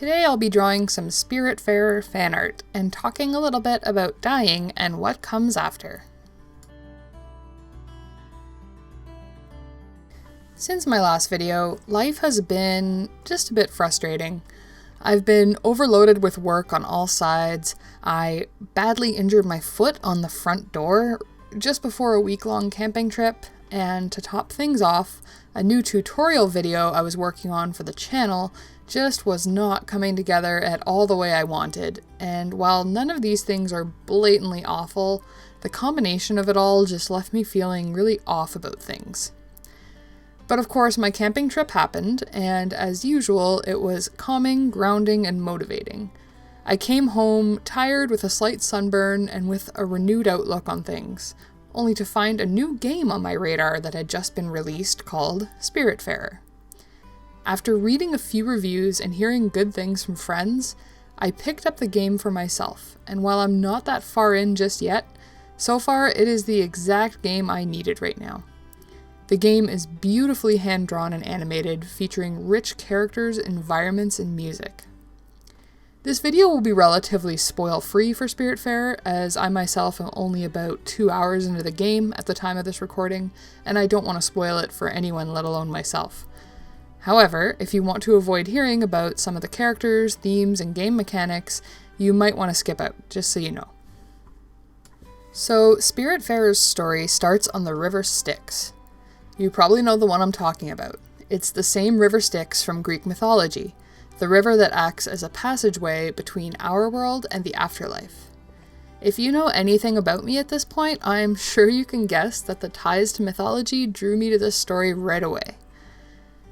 Today I'll be drawing some Spiritfarer fan art and talking a little bit about dying and what comes after. Since my last video, life has been just a bit frustrating. I've been overloaded with work on all sides. I badly injured my foot on the front door just before a week-long camping trip, and to top things off, a new tutorial video I was working on for the channel just was not coming together at all the way I wanted, and while none of these things are blatantly awful, the combination of it all just left me feeling really off about things. But of course, my camping trip happened, and as usual, it was calming, grounding, and motivating. I came home tired with a slight sunburn and with a renewed outlook on things, only to find a new game on my radar that had just been released called Spiritfarer. After reading a few reviews and hearing good things from friends, I picked up the game for myself, and while I'm not that far in just yet, so far it is the exact game I needed right now. The game is beautifully hand-drawn and animated, featuring rich characters, environments, and music. This video will be relatively spoil-free for Spiritfarer, as I myself am only about 2 hours into the game at the time of this recording, and I don't want to spoil it for anyone, let alone myself. However, if you want to avoid hearing about some of the characters, themes, and game mechanics, you might want to skip out, just so you know. So, Spiritfarer's story starts on the River Styx. You probably know the one I'm talking about. It's the same river Styx from Greek mythology, the river that acts as a passageway between our world and the afterlife. If you know anything about me at this point, I'm sure you can guess that the ties to mythology drew me to this story right away.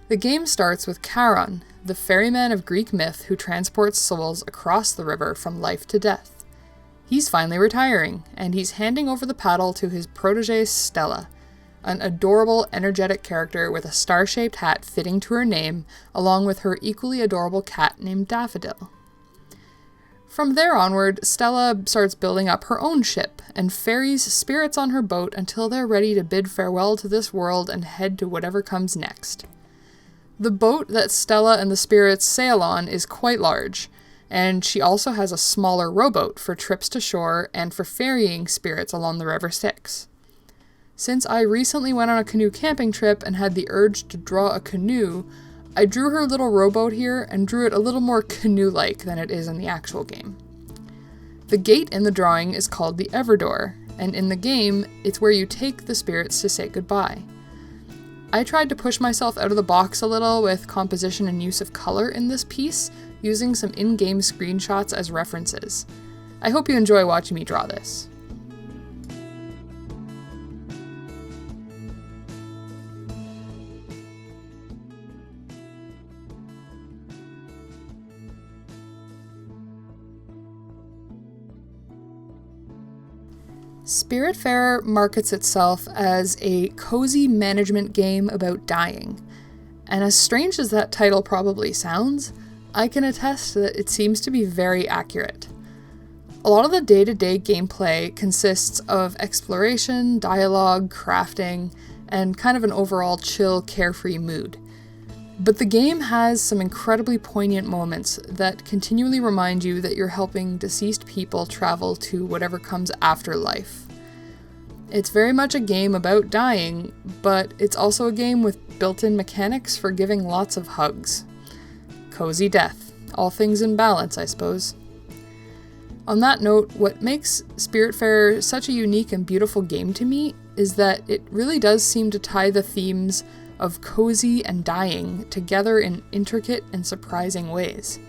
The game starts with Charon, the ferryman of Greek myth who transports souls across the river from life to death. He's finally retiring, and he's handing over the paddle to his protégée Stella, an adorable, energetic character with a star-shaped hat fitting to her name, along with her equally adorable cat named Daffodil. From there onward, Stella starts building up her own ship, and ferries spirits on her boat until they're ready to bid farewell to this world and head to whatever comes next. The boat that Stella and the spirits sail on is quite large, and she also has a smaller rowboat for trips to shore and for ferrying spirits along the River Styx. Since I recently went on a canoe camping trip and had the urge to draw a canoe, I drew her little rowboat here and drew it a little more canoe-like than it is in the actual game. The gate in the drawing is called the Everdoor, and in the game, it's where you take the spirits to say goodbye. I tried to push myself out of the box a little with composition and use of color in this piece, using some in-game screenshots as references. I hope you enjoy watching me draw this. Spiritfarer markets itself as a cozy management game about dying, and as strange as that title probably sounds, I can attest that it seems to be very accurate. A lot of the day-to-day gameplay consists of exploration, dialogue, crafting, and kind of an overall chill, carefree mood. But the game has some incredibly poignant moments that continually remind you that you're helping deceased people travel to whatever comes after life. It's very much a game about dying, but it's also a game with built-in mechanics for giving lots of hugs. Cozy death. All things in balance, I suppose. On that note, what makes Spiritfarer such a unique and beautiful game to me is that it really does seem to tie the themes of cozy and dying together in intricate and surprising ways.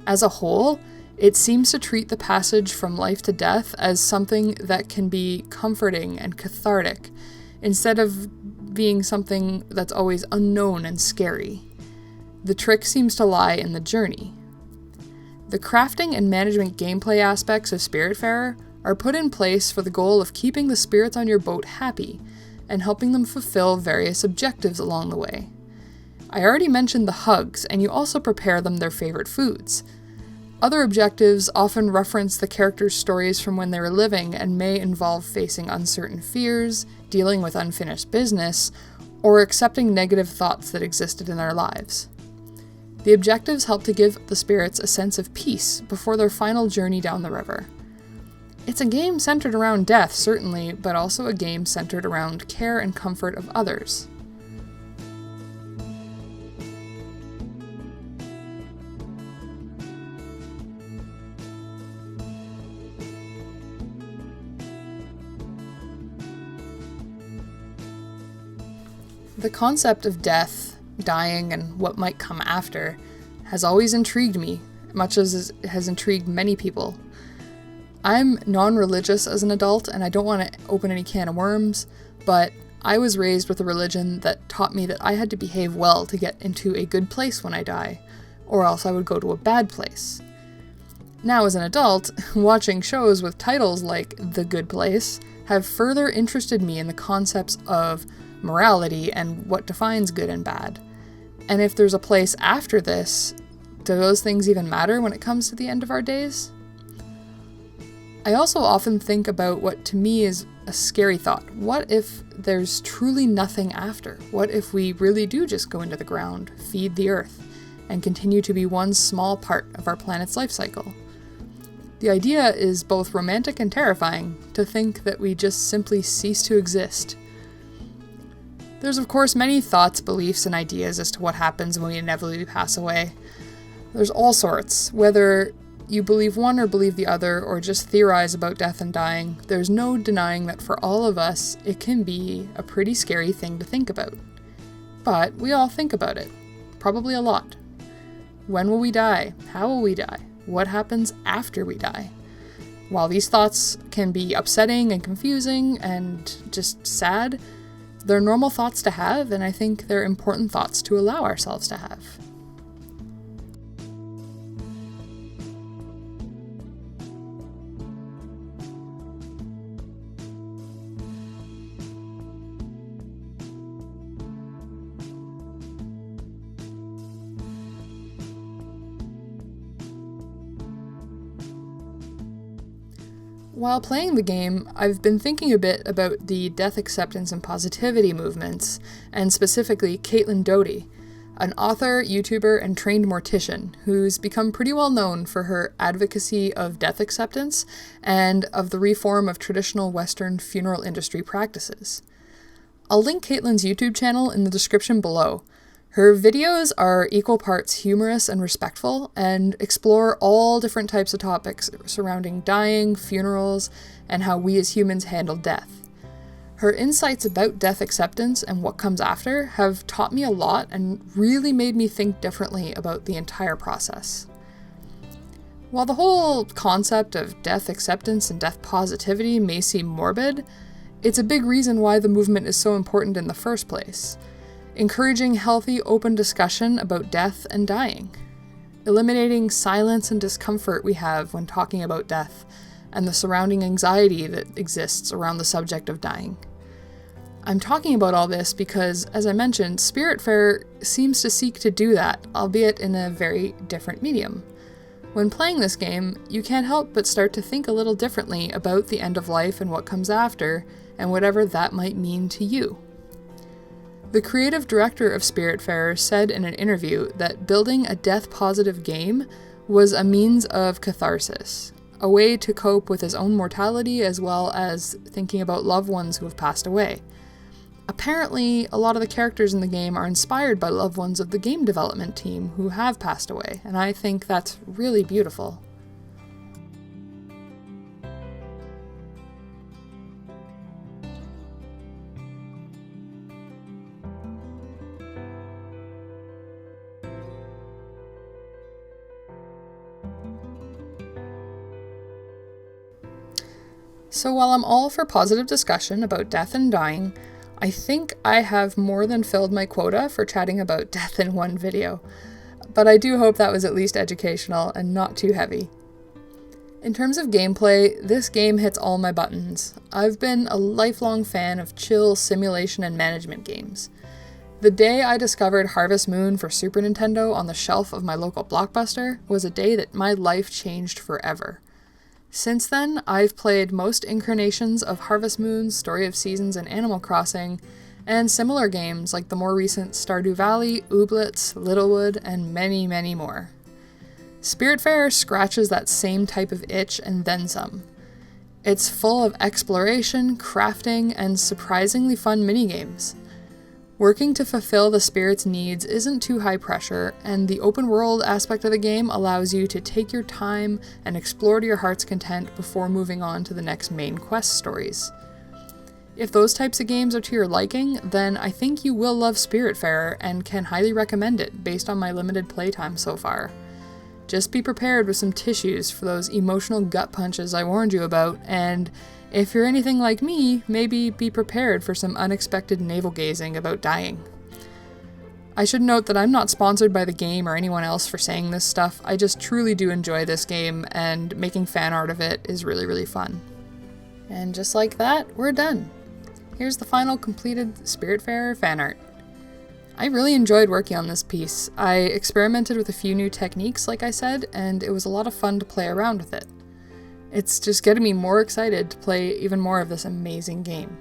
As a whole, it seems to treat the passage from life to death as something that can be comforting and cathartic, instead of being something that's always unknown and scary. The trick seems to lie in the journey. The crafting and management gameplay aspects of Spiritfarer are put in place for the goal of keeping the spirits on your boat happy, and helping them fulfill various objectives along the way. I already mentioned the hugs, and you also prepare them their favorite foods. Other objectives often reference the characters' stories from when they were living and may involve facing uncertain fears, dealing with unfinished business, or accepting negative thoughts that existed in their lives. The objectives help to give the spirits a sense of peace before their final journey down the river. It's a game centered around death, certainly, but also a game centered around care and comfort of others. The concept of death, dying, and what might come after has always intrigued me, much as it has intrigued many people. I'm non-religious as an adult, and I don't want to open any can of worms, but I was raised with a religion that taught me that I had to behave well to get into a good place when I die, or else I would go to a bad place. Now, as an adult, watching shows with titles like The Good Place have further interested me in the concepts of morality and what defines good and bad. And if there's a place after this, do those things even matter when it comes to the end of our days? I also often think about what to me is a scary thought. What if there's truly nothing after? What if we really do just go into the ground, feed the earth, and continue to be one small part of our planet's life cycle? The idea is both romantic and terrifying, to think that we just simply cease to exist. There's of course many thoughts, beliefs, and ideas as to what happens when we inevitably pass away. There's all sorts. Whether you believe one or believe the other, or just theorize about death and dying, there's no denying that for all of us, it can be a pretty scary thing to think about. But we all think about it. Probably a lot. When will we die? How will we die? What happens after we die? While these thoughts can be upsetting and confusing and just sad, they're normal thoughts to have, and I think they're important thoughts to allow ourselves to have. While playing the game, I've been thinking a bit about the death acceptance and positivity movements, and specifically Caitlin Doughty, an author, YouTuber, and trained mortician who's become pretty well known for her advocacy of death acceptance and of the reform of traditional Western funeral industry practices. I'll link Caitlin's YouTube channel in the description below. Her videos are equal parts humorous and respectful, and explore all different types of topics surrounding dying, funerals, and how we as humans handle death. Her insights about death acceptance and what comes after have taught me a lot and really made me think differently about the entire process. While the whole concept of death acceptance and death positivity may seem morbid, it's a big reason why the movement is so important in the first place. Encouraging healthy, open discussion about death and dying. Eliminating silence and discomfort we have when talking about death, and the surrounding anxiety that exists around the subject of dying. I'm talking about all this because, as I mentioned, Spiritfarer seems to seek to do that, albeit in a very different medium. When playing this game, you can't help but start to think a little differently about the end of life and what comes after, and whatever that might mean to you. The creative director of Spiritfarer said in an interview that building a death-positive game was a means of catharsis, a way to cope with his own mortality as well as thinking about loved ones who have passed away. Apparently, a lot of the characters in the game are inspired by loved ones of the game development team who have passed away, and I think that's really beautiful. So while I'm all for positive discussion about death and dying, I think I have more than filled my quota for chatting about death in one video. But I do hope that was at least educational and not too heavy. In terms of gameplay, this game hits all my buttons. I've been a lifelong fan of chill simulation and management games. The day I discovered Harvest Moon for Super Nintendo on the shelf of my local Blockbuster was a day that my life changed forever. Since then, I've played most incarnations of Harvest Moon, Story of Seasons, and Animal Crossing, and similar games like the more recent Stardew Valley, Ooblets, Littlewood, and many, many more. Spiritfarer scratches that same type of itch and then some. It's full of exploration, crafting, and surprisingly fun minigames. Working to fulfill the spirit's needs isn't too high pressure, and the open world aspect of the game allows you to take your time and explore to your heart's content before moving on to the next main quest stories. If those types of games are to your liking, then I think you will love Spiritfarer and can highly recommend it based on my limited playtime so far. Just be prepared with some tissues for those emotional gut punches I warned you about, and if you're anything like me, maybe be prepared for some unexpected navel-gazing about dying. I should note that I'm not sponsored by the game or anyone else for saying this stuff. I just truly do enjoy this game, and making fan art of it is really, really fun. And just like that, we're done. Here's the final completed Spiritfarer fan art. I really enjoyed working on this piece. I experimented with a few new techniques, like I said, and it was a lot of fun to play around with it. It's just getting me more excited to play even more of this amazing game.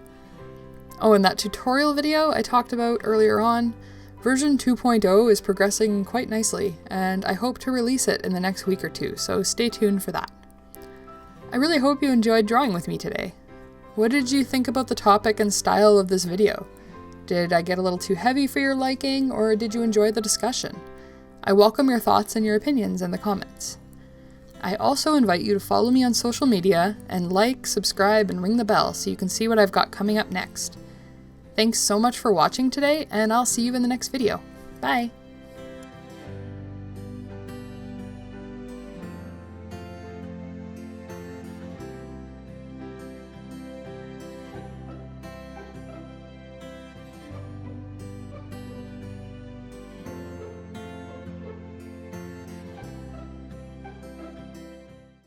Oh, and that tutorial video I talked about earlier on, version 2.0 is progressing quite nicely, and I hope to release it in the next week or two, so stay tuned for that. I really hope you enjoyed drawing with me today. What did you think about the topic and style of this video? Did I get a little too heavy for your liking, or did you enjoy the discussion? I welcome your thoughts and your opinions in the comments. I also invite you to follow me on social media and like, subscribe, and ring the bell so you can see what I've got coming up next. Thanks so much for watching today, and I'll see you in the next video. Bye!